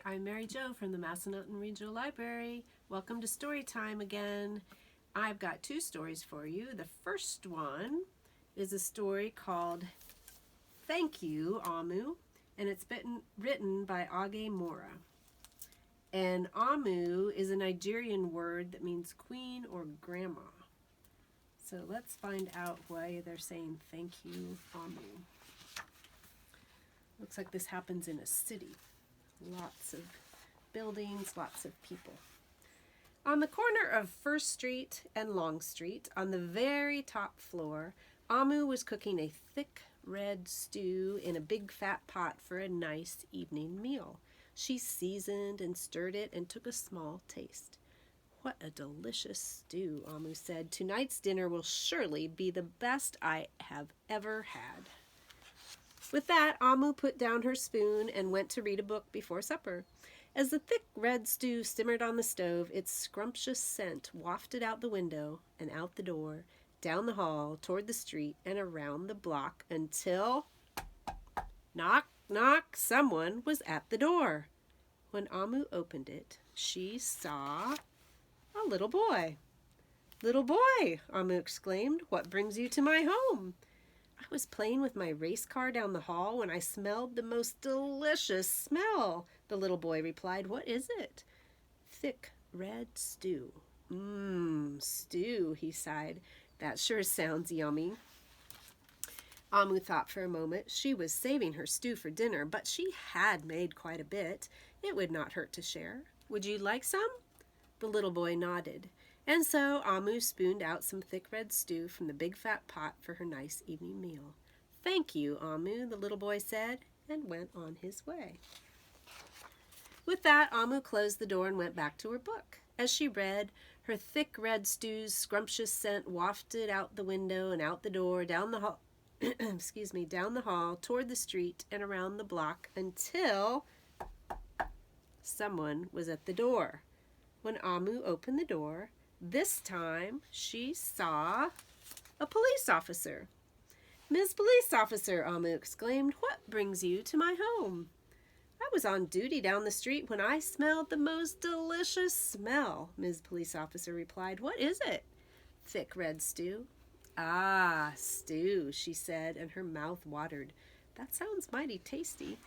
Hi, I'm Mary Jo from the Massanutten Regional Library. Welcome to story time again. I've got two stories for you. The first one is a story called Thank You, Amu, and it's been written by Age Mora. And Amu is a Nigerian word that means queen or grandma. So let's find out why they're saying thank you, Amu. Looks like this happens in a city. Lots of buildings, lots of people. On the corner of First Street and Long Street, on the very top floor, Amu was cooking a thick red stew in a big fat pot for a nice evening meal. She seasoned and stirred it and took a small taste. "What a delicious stew," Amu said. "Tonight's dinner will surely be the best I have ever had." With that, Amu put down her spoon and went to read a book before supper. As the thick red stew simmered on the stove, its scrumptious scent wafted out the window and out the door, down the hall, toward the street, and around the block until... Knock, knock, someone was at the door. When Amu opened it, she saw a little boy. "Little boy," Amu exclaimed, "what brings you to my home?" "I was playing with my race car down the hall when I smelled the most delicious smell," the little boy replied. "What is it?" "Thick red stew." Stew," he sighed. "That sure sounds yummy." Amu thought for a moment. She was saving her stew for dinner, but she had made quite a bit. It would not hurt to share. "Would you like some?" The little boy nodded. And so Amu spooned out some thick red stew from the big fat pot for her nice evening meal. "Thank you, Amu," the little boy said, and went on his way. With that, Amu closed the door and went back to her book. As she read, her thick red stew's scrumptious scent wafted out the window and out the door, down the hall, down the hall, toward the street, and around the block until someone was at the door. When Amu opened the door, this time she saw a police officer. "Miss Police Officer," Amu exclaimed, "what brings you to my home?" "I was on duty down the street when I smelled the most delicious smell," Ms. Police Officer replied. "What is it?" "Thick red stew." "Ah, stew," she said, and her mouth watered. "That sounds mighty tasty."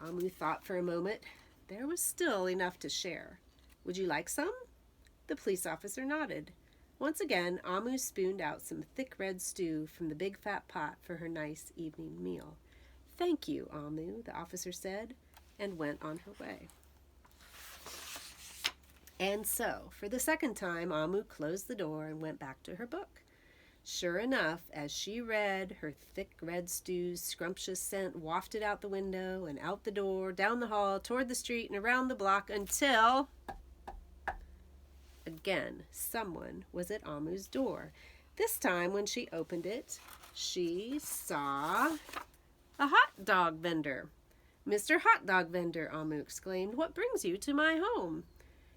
Amu thought for a moment. There was still enough to share. "Would you like some?" The police officer nodded. Once again, Amu spooned out some thick red stew from the big fat pot for her nice evening meal. "Thank you, Amu," the officer said, and went on her way. And so, for the second time, Amu closed the door and went back to her book. Sure enough, as she read, her thick red stew's scrumptious scent wafted out the window and out the door, down the hall, toward the street, and around the block until... Again, someone was at Amu's door. This time, when she opened it, she saw a hot dog vendor. "Mr. Hot Dog Vendor," Amu exclaimed, "what brings you to my home?"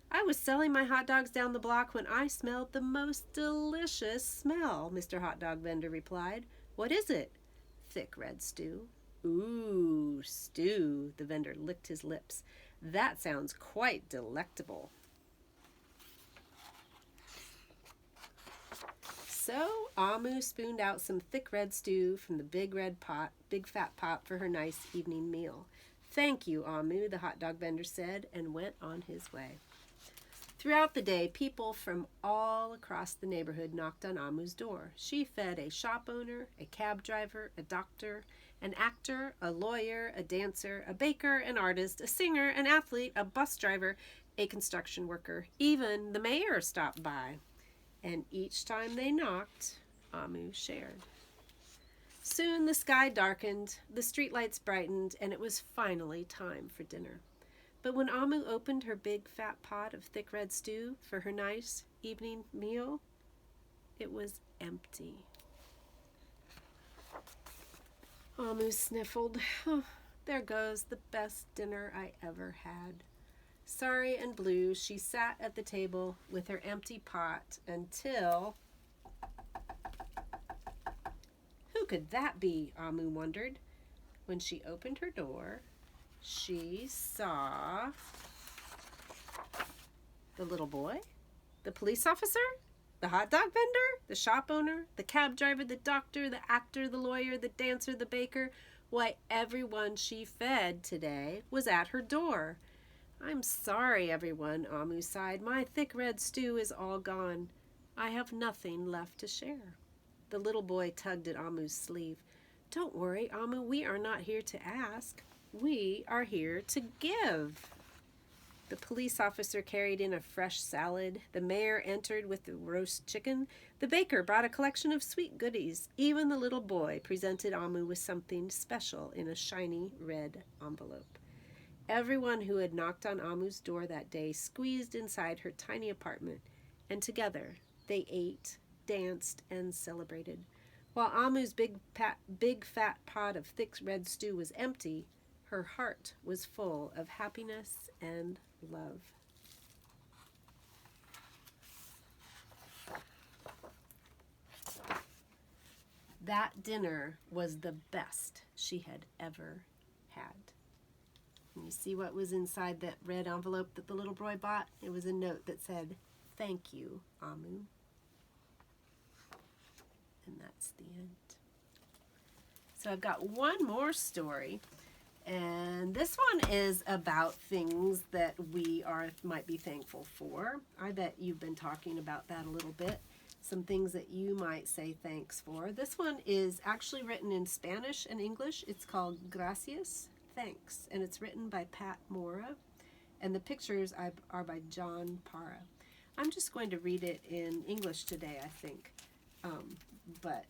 "I was selling my hot dogs down the block when I smelled the most delicious smell," Mr. Hot Dog Vendor replied. "What is it?" "Thick red stew." "Ooh, stew," the vendor licked his lips. "That sounds quite delectable." So Amu spooned out some thick red stew from the big fat pot for her nice evening meal. "Thank you, Amu," the hot dog vendor said, and went on his way. Throughout the day, people from all across the neighborhood knocked on Amu's door. She fed a shop owner, a cab driver, a doctor, an actor, a lawyer, a dancer, a baker, an artist, a singer, an athlete, a bus driver, a construction worker. Even the mayor stopped by. And each time they knocked, Amu shared. Soon the sky darkened, the streetlights brightened, and it was finally time for dinner. But when Amu opened her big fat pot of thick red stew for her nice evening meal, it was empty. Amu sniffled. "Oh, there goes the best dinner I ever had." Sorry and blue, she sat at the table with her empty pot until... Who could that be? Amu wondered. When she opened her door, she saw the little boy, the police officer, the hot dog vendor, the shop owner, the cab driver, the doctor, the actor, the lawyer, the dancer, the baker. Why, everyone she fed today was at her door. I'm sorry, everyone, Amu sighed. My thick red stew is all gone. I have nothing left to share. The little boy tugged at Amu's sleeve. Don't worry, Amu, we are not here to ask. We are here to give. The police officer carried in a fresh salad. The mayor entered with the roast chicken. The baker brought a collection of sweet goodies. Even the little boy presented Amu with something special in a shiny red envelope. Everyone who had knocked on Amu's door that day squeezed inside her tiny apartment, and together they ate, danced, and celebrated. While Amu's big fat pot of thick red stew was empty, her heart was full of happiness and love. That dinner was the best she had ever had. And you see what was inside that red envelope that the little boy bought? It was a note that said, "Thank you, Amu." And that's the end. So I've got one more story. And this one is about things that we might be thankful for. I bet you've been talking about that a little bit. Some things that you might say thanks for. This one is actually written in Spanish and English. It's called Gracias, Thanks. And it's written by Pat Mora. And the pictures are by John Parra. I'm just going to read it in English today, I think. But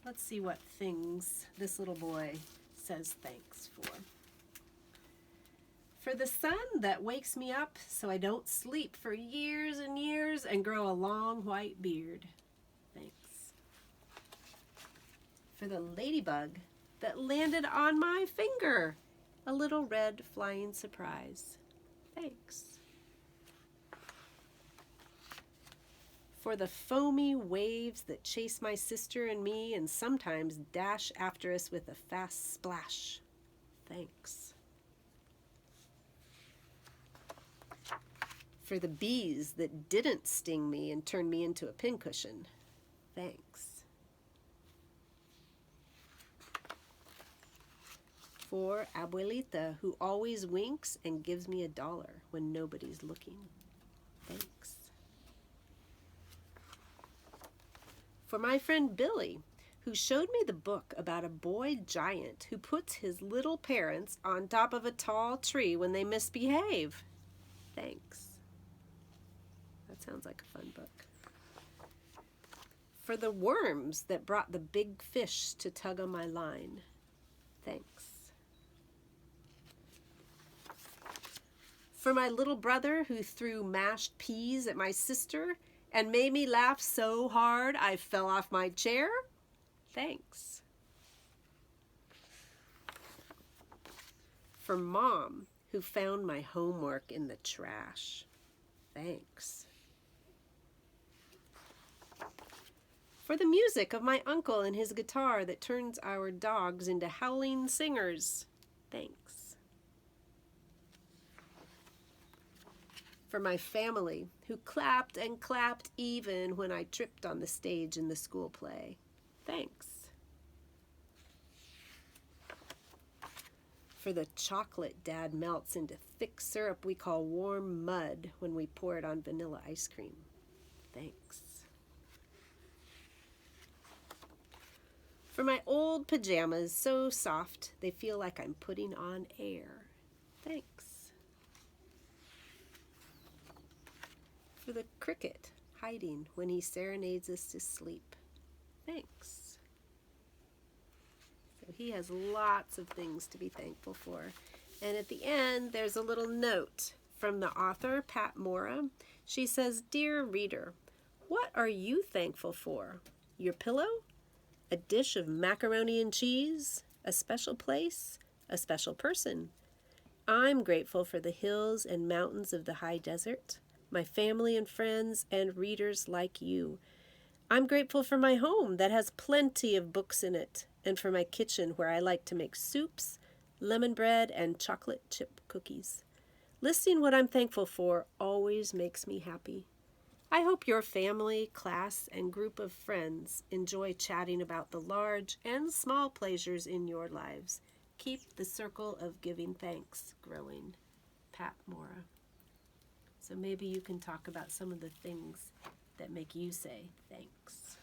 let's see what things this little boy says thanks for. For the sun that wakes me up so I don't sleep for years and years and grow a long white beard. Thanks. For the ladybug that landed on my finger. A little red flying surprise. Thanks. For the foamy waves that chase my sister and me and sometimes dash after us with a fast splash. Thanks. For the bees that didn't sting me and turn me into a pincushion. Thanks. For Abuelita, who always winks and gives me $1 when nobody's looking. Thanks. For my friend Billy, who showed me the book about a boy giant who puts his little parents on top of a tall tree when they misbehave. Thanks. That sounds like a fun book. For the worms that brought the big fish to tug on my line. Thanks. For my little brother who threw mashed peas at my sister and made me laugh so hard I fell off my chair. Thanks. For Mom, who found my homework in the trash. Thanks. For the music of my uncle and his guitar that turns our dogs into howling singers. Thanks. For my family, who clapped and clapped even when I tripped on the stage in the school play. Thanks. For the chocolate Dad melts into thick syrup we call warm mud when we pour it on vanilla ice cream. Thanks. For my old pajamas, so soft they feel like I'm putting on air. Thanks. For the cricket hiding when he serenades us to sleep. Thanks. So he has lots of things to be thankful for. And at the end, there's a little note from the author, Pat Mora. She says, "Dear reader, what are you thankful for? Your pillow? A dish of macaroni and cheese? A special place? A special person? I'm grateful for the hills and mountains of the high desert, my family and friends, and readers like you. I'm grateful for my home that has plenty of books in it, and for my kitchen where I like to make soups, lemon bread, and chocolate chip cookies. Listing what I'm thankful for always makes me happy. I hope your family, class, and group of friends enjoy chatting about the large and small pleasures in your lives. Keep the circle of giving thanks growing. Pat Mora. So maybe you can talk about some of the things that make you say thanks.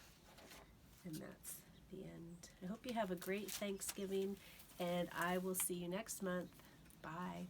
And that's the end. I hope you have a great Thanksgiving, and I will see you next month. Bye.